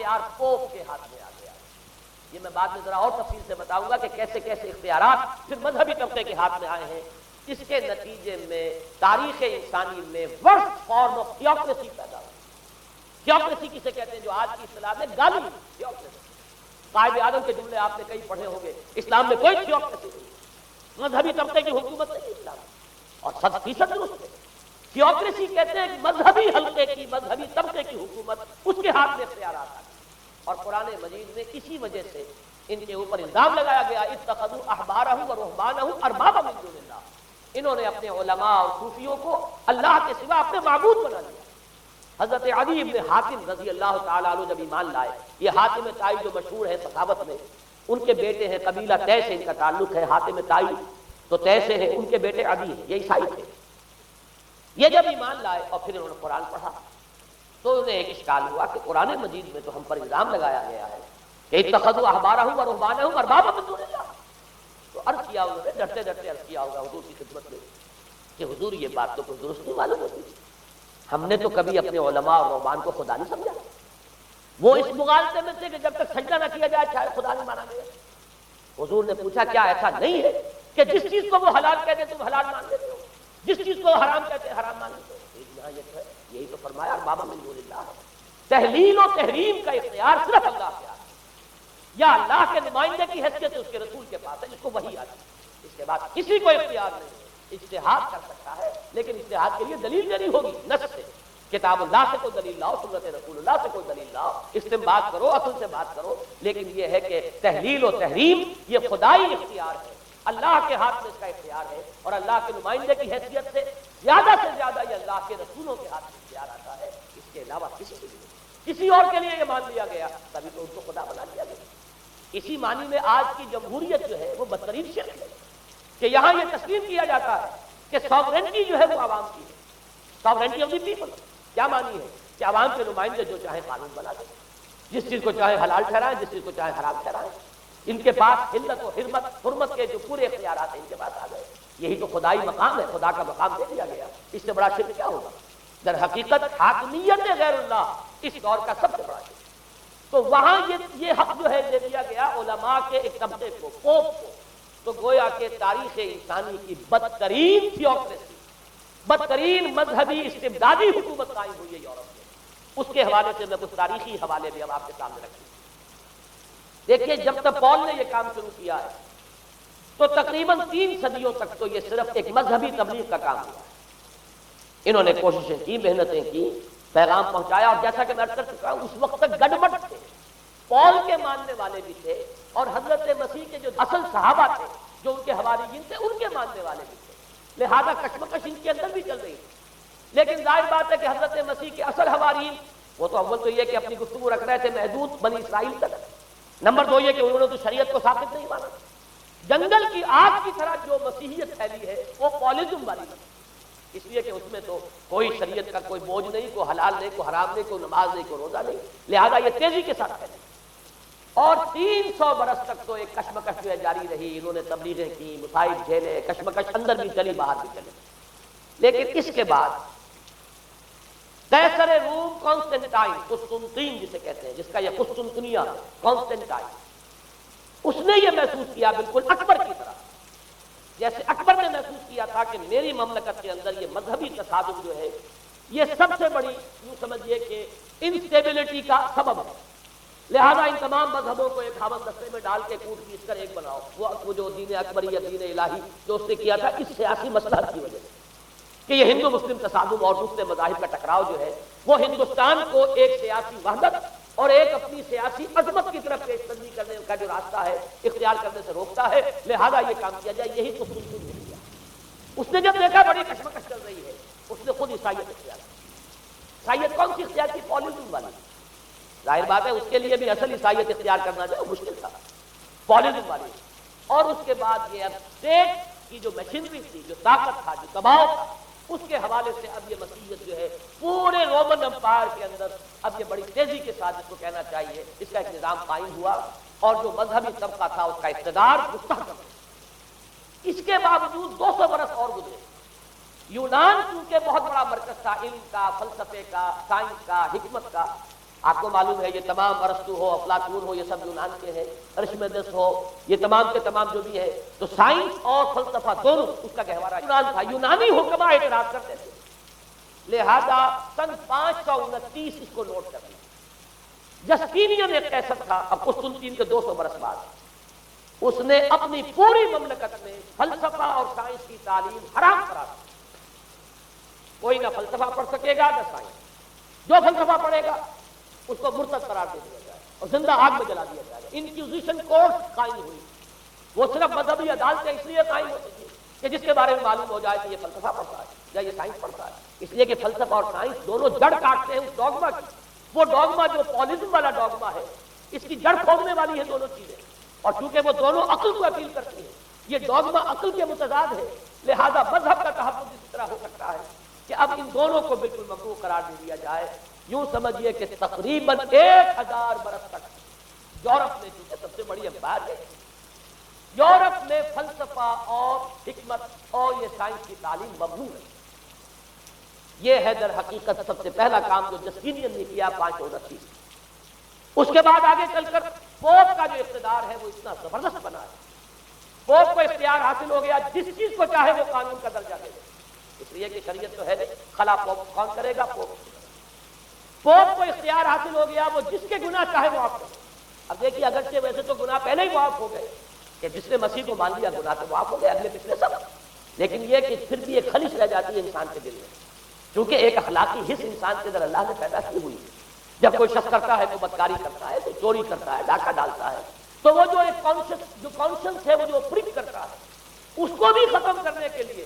اختیار پوپ کے ہاتھ میں آ گیا. یہ میں بعد میں ذرا اور تفصیل سے بتاؤں گا کہ کیسے کیسے اختیارات پھر مذہبی طبقے کے ہاتھ میں آئے ہیں. اس کے نتیجے میں تاریخ انسانی میں ورسٹ فارم آف تھیوکریسی پیدا ہوئی. تھیوکریسی کسے کہتے ہیں؟ جو آج کی اصطلاح میں گالی تھیوکریسی. قائد اعظم کے جملے آپ نے کئی پڑھے ہوں گے. اسلام میں کوئی تھیوکریسی نہیں, مذہبی طبقے کی حکومت نہیں اسلام, اور 100% درست ہے. تھیوکریسی کہتے ہیں مذہبی حلقے کی, مذہبی طبقے کی حکومت, اس کے ہاتھ میں اختیارات آ گئے. اور قرآن مجید میں اسی وجہ سے ان کے اوپر الزام لگایا گیا اتخذوا احبارهم ورهبانهم اربابا من دون اللہ. انہوں نے اپنے علماء اور صوفیوں کو اللہ کے سوا اپنے معبود بنا لیا. حضرت عدی بن حاتم رضی اللہ تعالیٰ عنہ جب ایمان لائے, یہ حاتم طائی جو مشہور ہے سخاوت میں, ان کے بیٹے ہیں, قبیلہ طے سے ان کا تعلق ہے. حاتم طائی تو طے سے ہے, ان کے بیٹے عدی ہیں, یہ عیسائی تھے. یہ جب ایمان لائے اور پھر انہوں نے قرآن پڑھا تو انہیں ایک اشکال ہوا کہ قرآن مجید میں تو ہم پر الزام لگایا گیا ہے کہ اتخذوا احبارهم ورهبانهم اربابا من دون اللہ. تو عرض کیا انہوں نے, ڈرتے ڈرتے عرض کیا ہوگا حضور کی خدمت میں کہ حضور یہ بات تو کوئی درست نہیں معلوم ہوتی, ہم نے تو کبھی اپنے علماء اور رہبان کو خدا نہیں سمجھا. وہ اس مغالطے میں تھے کہ جب تک سجدہ نہ کیا جائے شاید خدا نہیں مانا گیا. حضور نے پوچھا کیا ایسا نہیں ہے کہ جس چیز کو وہ حلال کہتے تم حلال مان لیتے ہو, جس چیز کو حرام کہتے حرام مان لیتے ہو؟ یہی تو فرمایا اربابا من دون اللہ. تحلیل و تحریم کا اختیار صرف اللہ کے ہاتھ ہے, یا اللہ کے نمائندے کی حیثیت اس کے رسول کے پاس ہے, جس کو وحی آتی ہے. اس کے بعد کسی کو اختیار نہیں ہے. اجتہاد کر سکتا ہے لیکن اجتہاد کے لیے دلیل دینی ہوگی نص سے. کتاب اللہ سے کوئی دلیل لاؤ, سنت رسول اللہ سے کوئی دلیل لاؤ, استنباط کرو, عقل سے بات کرو. لیکن یہ ہے کہ تحلیل و تحریم یہ خدائی اختیار ہے, اللہ کے ہاتھ میں اس کا اختیار ہے. اور اللہ کے نمائندے کی حیثیت سے زیادہ یہ اللہ کے رسولوں کے ہاتھ میں اختیار آتا ہے. اس کے علاوہ کسی اور کے لیے یہ مان لیا گیا تبھی تو ان کو خدا بنا دیا گیا. اسی معنی میں آج کی جمہوریت جو ہے وہ بدترین شرک ہے کہ یہاں یہ تسلیم کیا جاتا ہے کہ ساورنٹی جو ہے وہ عوام کی ہے. ساورنٹی آف دی پیپل کیا معنی ہے کہ عوام کے نمائندے جو چاہے قانون بنا دیں, جس چیز کو چاہے حلال ٹھہرائیں, جس چیز کو چاہے حرام ٹھہرائیں. ان کے پاس حلت و حرمت کے جو پورے اختیارات ہیں ان کے پاس آ گئے. یہی تو خدائی مقام ہے, خدا کا مقام دے دیا گیا. اس سے بڑا شرک کیا ہوگا؟ در حقیقت حاکمیت غیر اللہ اس دور کا سب سے بڑا شرک. تو وہاں یہ حق جو ہے دے دیا گیا علماء کے ایک طبقے کو, پوپ کو. تو گویا کہ تاریخ انسانی کی بدترین تھیوکریسی, بدترین مذہبی استبدادی حکومت قائم ہوئی ہے یورپ میں. اس کے حوالے سے میں کچھ تاریخی حوالے بھی ہم آپ کے سامنے رکھیں. دیکھیے جب تک پال نے یہ کام شروع کیا ہے تو تقریباً 3 صدیوں تک تو یہ صرف ایک مذہبی تبلیغ کا کام ہوا. انہوں نے کوششیں کی, محنتیں کی, پیغام پہنچایا. اور جیسا کہ میں عرض کر چکا ہوں اس وقت تک گڈمٹ تھے, پال کے ماننے والے بھی تھے اور حضرت مسیح کے جو اصل صحابہ تھے جو ان کے حواریین تھے ان کے ماننے والے بھی تھے. لہذا کشمکش ان کے اندر بھی چل رہی تھی. لیکن ظاہر بات ہے کہ حضرت مسیح کے اصل حواریین وہ تو اول تو یہ کہ اپنی گفتگو رکھ رہے تھے محدود بنی اسرائیل تک. نمبر 2 یہ کہ انہوں نے تو شریعت کو ثابت نہیں مانا. جنگل کی آگ کی طرح جو مسیحیت پھیلی ہے وہ پالیزم والی ہے, اس لیے کہ اس میں تو کوئی شریعت کا کوئی بوجھ نہیں, کوئی حلال نہیں, کوئی حرام نہیں, کوئی نماز نہیں, کوئی روزہ نہیں. لہذا یہ تیزی کے ساتھ پھیلی اور 300 برس تک تو ایک کشمکش جو ہے جاری رہی. انہوں نے تبلیغیں کی, مصائب جھیلے, کشمکش اندر بھی چلی باہر بھی چلی. لیکن اس کے بعد قیصر روم کانسٹنٹائن, قسطنطین جسے کہتے ہیں, جس کا یہ قسطنطنیہ کانسٹنٹائن, اس نے یہ محسوس کیا بالکل اکبر کی طرح, جیسے اکبر نے محسوس کیا تھا کہ میری مملکت کے اندر یہ مذہبی تصادم جو ہے یہ سب سے بڑی یوں سمجھیے کہ انسٹیبلٹی کا سبب ہے. لہذا ان تمام مذہبوں کو ایک ہاون دستے میں ڈال کے کوٹ پیس کر ایک بناؤ. وہ جو دین اکبری یا دین الہی جو اس نے کیا تھا اس سیاسی مصلحت کی وجہ سے کہ یہ ہندو مسلم تصادم اور دوسرے مذاہب کا ٹکراؤ جو ہے وہ ہندوستان کو ایک سیاسی وحدت اور ایک اپنی سیاسی عظمت کی طرف پیش قدمی کرنے کا جو راستہ ہے اختیار کرنے سے روکتا ہے. لہذا یہ کام کیا جائے, یہی قسطنطین نے کیا. اس نے جب دیکھا بڑی کشمکش چل رہی ہے اس نے خود عیسائیت اختیار کی. عیسائیت کون سی اختیار کی؟ پالیزم والی. ظاہر بات ہے اس کے لیے بھی اصل عیسائیت اختیار کرنا جو ہے مشکل تھا, پالیزم والی. اور اس کے بعد یہ اب اسٹیٹ کی جو مشینری تھی, جو طاقت تھا, جو دباؤ تھا, اس کے حوالے سے اب یہ مسیحیت جو ہے پورے رومن امپائر کے اندر اب یہ بڑی تیزی کے ساتھ اس کو کہنا چاہیے اس کا ایک نظام قائم ہوا اور جو مذہبی طبقہ تھا اس کا اقتدار مستحکم. اس کے باوجود 200 برس اور گزرے. یونان چونکہ بہت بڑا مرکز تھا علم کا, فلسفے کا, سائنس کا, حکمت کا, آپ کو معلوم ہے یہ تمام ارسطو ہو، افلاطون ہو، یہ سب یونان کے ہیں، ارشمیدس ہو، یہ تمام کے تمام جو بھی ہے، تو سائنس اور فلسفہ دونوں اس کا گہوارہ یونان تھا۔ یونانی حکما اعتراض کرتے تھے، لہذا سن 529 اس کو نوٹ کر لیا۔ جسٹینین ایک قیصر تھا، اب قسطنطین کے 200 برس بعد، اس نے اپنی پوری مملکت میں فلسفہ اور سائنس کی تعلیم حرام قرار دی۔ کوئی نہ فلسفہ پڑھ سکے گا نہ سائنس، جو فلسفہ پڑھے گا اس کو مرتد قرار دے دیا جائے اور زندہ آگ میں جلا دیا جائے۔ انکوزیشن کورٹ قائم ہوئی، وہ صرف مذہبی عدالتیں اس لیے قائم ہوتی تھی کہ جس کے بارے میں معلوم ہو جائے کہ یہ فلسفہ پڑھتا ہے یا یہ سائنس پڑھتا ہے، اس لیے کہ فلسفہ اور سائنس دونوں جڑ کاٹتے ہیں اس ڈوگما کی۔ وہ ڈوگما جو پالزم والا ڈوگما ہے، اس کی جڑ کھودنے والی ہے دونوں چیزیں، اور چونکہ وہ دونوں عقل کو اپیل کرتی ہیں، یہ ڈوگما عقل کے متضاد ہے، لہذا مذہب کا تحفظ اس طرح ہو سکتا ہے کہ اب ان دونوں کو بالکل ممنوع قرار دے دیا جائے۔ یوں سمجھیے کہ تقریباً 1000 برس تک یورپ میں، چونکہ سب سے بڑی امپائر ہے، یورپ میں فلسفہ اور حکمت اور یہ سائنس کی تعلیم ممنوع ہے۔ یہ ہے در حقیقت سب سے پہلا کام جو جسٹینین نے کیا 529۔ اس کے بعد آگے چل کر پوپ کا جو اقتدار ہے وہ اتنا زبردست بنا ہے، پوپ کو اختیار حاصل ہو گیا، جس چیز کو چاہے وہ قانون کا درجہ دے دے، اس لیے کہ شریعت تو ہے نہیں، خلا پوپ کون کرے گا؟ پوپ کو اختیار حاصل ہو گیا، وہ جس کے گناہ چاہے معاف کرے۔ اب دیکھیے اگرچہ ویسے تو گناہ پہلے ہی معاف ہو گئے کہ جس نے مسیح کو مان لیا گناہ تو معاف ہو گئے اگلے پچھلے سب، لیکن یہ کہ پھر بھی ایک خلش رہ جاتی ہے انسان کے دل میں، کیونکہ ایک اخلاقی حص انسان کے اندر اللہ نے پیدا کی ہوئی ہے۔ جب کوئی شخص کرتا ہے تو بدکاری کرتا ہے، تو چوری کرتا ہے، ڈاکہ ڈالتا ہے، تو وہ جو ایک کانشنس ہے، وہ جو پرک کرتا ہے، اس کو بھی ختم کرنے کے لیے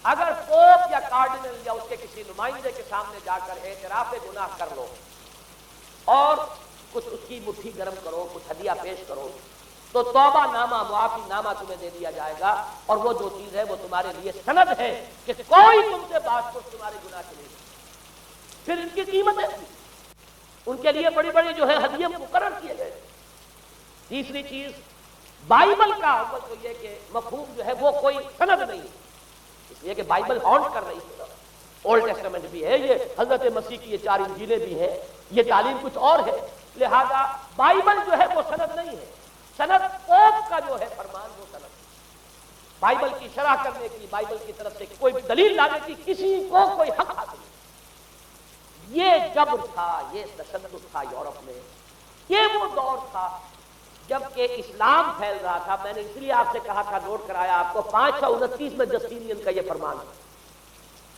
اگر پوپ یا کارڈینل یا اس کے کسی نمائندے کے سامنے جا کر اعتراف گناہ کر لو اور کچھ اس کی مٹھی گرم کرو، کچھ ہدیہ پیش کرو، تو توبہ نامہ، معافی نامہ تمہیں دے دیا جائے گا، اور وہ جو چیز ہے وہ تمہارے لیے سند ہے کہ کوئی تم سے بات کچھ تمہارے گناہ کے لیے۔ پھر ان کی قیمتیں ان کے لیے بڑی بڑی جو ہے ہدیے مقرر کیے گئے۔ تیسری چیز، بائبل کا اول تو یہ کہ مفہوم جو ہے وہ کوئی سند نہیں ہے، اس لیے کہ بائبل ہانٹ کر رہی ہے، اولڈ ٹیسٹمنٹ بھی ہے، یہ حضرت مسیح کی یہ 4 انجیلیں بھی ہیں، یہ تعلیم کچھ اور ہے، لہذا بائبل جو ہے وہ سند نہیں ہے۔ سند پوپ کا جو ہے فرمان وہ سند ہے۔ بائبل کی شرح کرنے کی، بائبل کی طرف سے کوئی دلیل لانے کی کسی کو کوئی حق حاصل نہیں۔ یہ جبر تھا، یہ تشدد تھا یورپ میں، یہ وہ دور تھا جبکہ اسلام پھیل رہا تھا۔ میں نے اس لیے آپ سے کہا تھا، نوٹ کرایا آپ کو، 529 میں جسٹینین کا یہ فرمان ہے،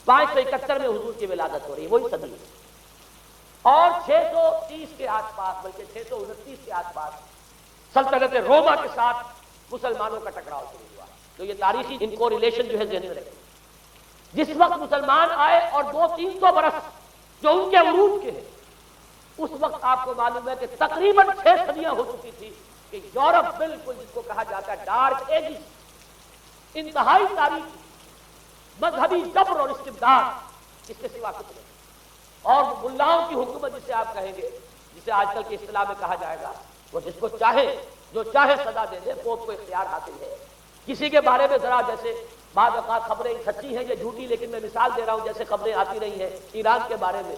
571 میں حضور کی ولادت ہو رہی ہے، وہی صدی ہے، اور 630 کے آس پاس، بلکہ 629 کے آس پاس سلطنت روما کے ساتھ مسلمانوں کا ٹکراؤ شروع ہوا۔ تو یہ تاریخی ان کو ریلیشن جو ہے ذہن میں رکھیں، جس وقت مسلمان آئے اور 200-300 برس جو ان کے عروج کے ہیں، اس وقت آپ کو معلوم ہے کہ تقریباً 6 صدیاں ہو چکی تھی کہ یورپ بالکل جس کو کہا جاتا ہے ڈارک ایجز، انتہائی تاریخی مذہبی جبر اور استبداد، اس کے سوا کچھ نہیں، اور ملاؤں کی حکومت جسے آپ کہیں گے، جسے آج کل کی اصطلاح میں کہا جائے گا، وہ جس کو چاہے جو چاہے سزا دے دے، پوپ کو اختیار حاصل ہے۔ کسی کے بارے میں ذرا جیسے بعض اوقات خبریں سچی ہیں یا جھوٹی، لیکن میں مثال دے رہا ہوں، جیسے خبریں آتی رہی ہیں ایران کے بارے میں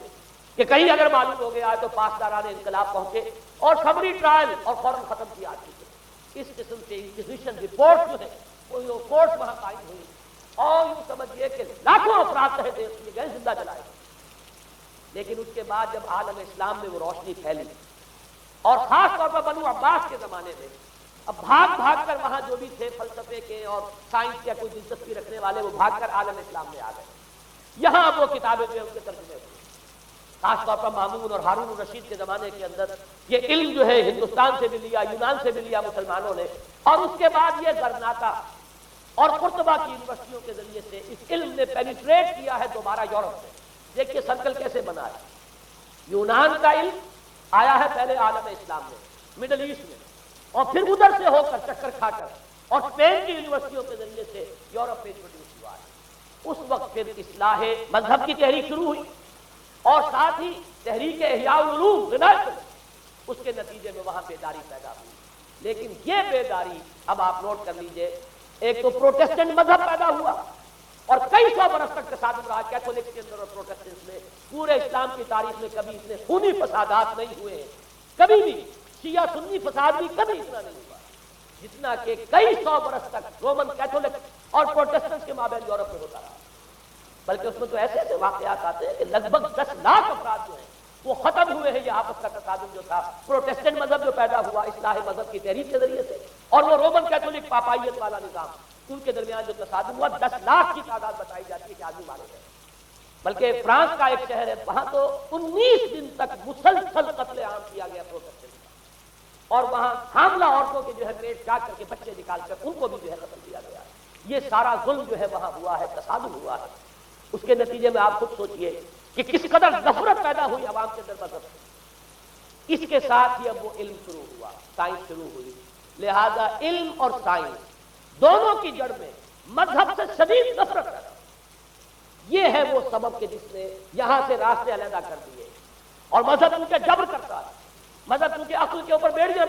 کہ کہیں اگر معلوم ہو گیا تو پاسداران انقلاب پہنچے اور خبری ٹرائل اور فوراً ختم کیا آتی۔ اس قسم کے انکوزیشن رپورٹ جو ہے وہ کورٹ وہاں قائم ہوئی، اور یوں سمجھیے کہ لاکھوں افراد تحت دیے گئے، زندہ جلائے گئے۔ لیکن اس کے بعد جب عالم اسلام میں وہ روشنی پھیلی، اور خاص طور پر بنو عباس کے زمانے میں، اب بھاگ بھاگ کر وہاں جو بھی تھے فلسفے کے اور سائنس کے کوئی دلچسپی رکھنے والے، وہ بھاگ کر عالم اسلام میں آ گئے۔ یہاں اب وہ کتابیں جو ہے ان کے ترجمے ہوئی، خاص طور پر مامون اور ہارون الرشید کے زمانے کے اندر یہ علم جو ہے ہندوستان سے بھی لیا، یونان سے بھی لیا مسلمانوں نے، اور اس کے بعد یہ غرناطہ اور قرطبہ کی یونیورسٹیوں کے ذریعے سے اس علم نے پینیٹریٹ کیا ہے دوبارہ یورپ میں۔ دیکھیے سرکل کیسے بنا ہے، یونان کا علم آیا ہے پہلے عالم اسلام میں، مڈل ایسٹ میں، اور پھر ادھر سے ہو کر چکر کھا کر اور اسپین کی یونیورسٹیوں کے ذریعے سے یورپ میں انٹروڈیوس ہوا ہے۔ اس وقت پھر اصلاح مذہب کی تحریک شروع ہوئی، اور ساتھ ہی تحریک احیاء العلوم اس کے نتیجے میں وہاں بیداری پیدا ہوئی۔ لیکن یہ بیداری اب آپ نوٹ کر لیجئے، ایک تو پروٹیسٹنٹ مذہب پیدا ہوا، اور کئی سو برس تک تصادم رہا کیتھولک کے اندر اور پروٹسٹنٹس میں. پورے اسلام کی تاریخ میں کبھی اتنے خونی فسادات نہیں ہوئے ہیں, کبھی بھی شیعہ سنی فساد بھی کبھی اتنا نہیں ہوا جتنا کہ کئی سو برس تک رومن کیتھولک اور پروٹسٹنٹس کے مابین یورپ میں ہوتا رہا. بلکہ اس میں تو ایسے ایسے واقعات آتے ہیں کہ لگ بھگ 10 لاکھ افراد جو ہیں وہ ختم ہوئے ہیں. یہ آپس کا تصادم جو تھا, پروٹسٹنٹ مذہب جو پیدا ہوا اصلاح مذہب کی تحریک کے ذریعے سے, اور وہ رومن کیتھولک پاپائیت والا نظام, ان کے درمیان جو تصادم ہوا 10 لاکھ کی تعداد بتائی جاتی ہے کہ آدمی مارے گئے. بلکہ فرانس کا ایک شہر ہے, وہاں تو 19 دن تک مسلسل قتل عام کیا گیا پروٹسٹنٹ کا, اور وہاں حاملہ عورتوں کے جو ہے پیٹ کاٹ کر کے بچے نکال کر ان کو بھی جو ہے قتل کیا گیا. یہ سارا ظلم جو ہے وہاں ہوا ہے, تصادم ہوا ہے. اس کے نتیجے میں آپ خود سوچئے کہ کس قدر نفرت پیدا ہوئی عوام کے اندر مذہب سے. اس کے ساتھ ہی اب وہ علم شروع ہوا, سائنس شروع ہوئی. لہذا علم اور سائنس دونوں کی جڑ میں مذہب سے شدید نفرت پیدا ہوئی. یہ ہے وہ سبب کہ جس نے یہاں سے راستے علیحدہ کر دیے, اور مذہب ان کے جبر کرتا ہے. مذہب ان کے عقل کے اوپر بیڑیاں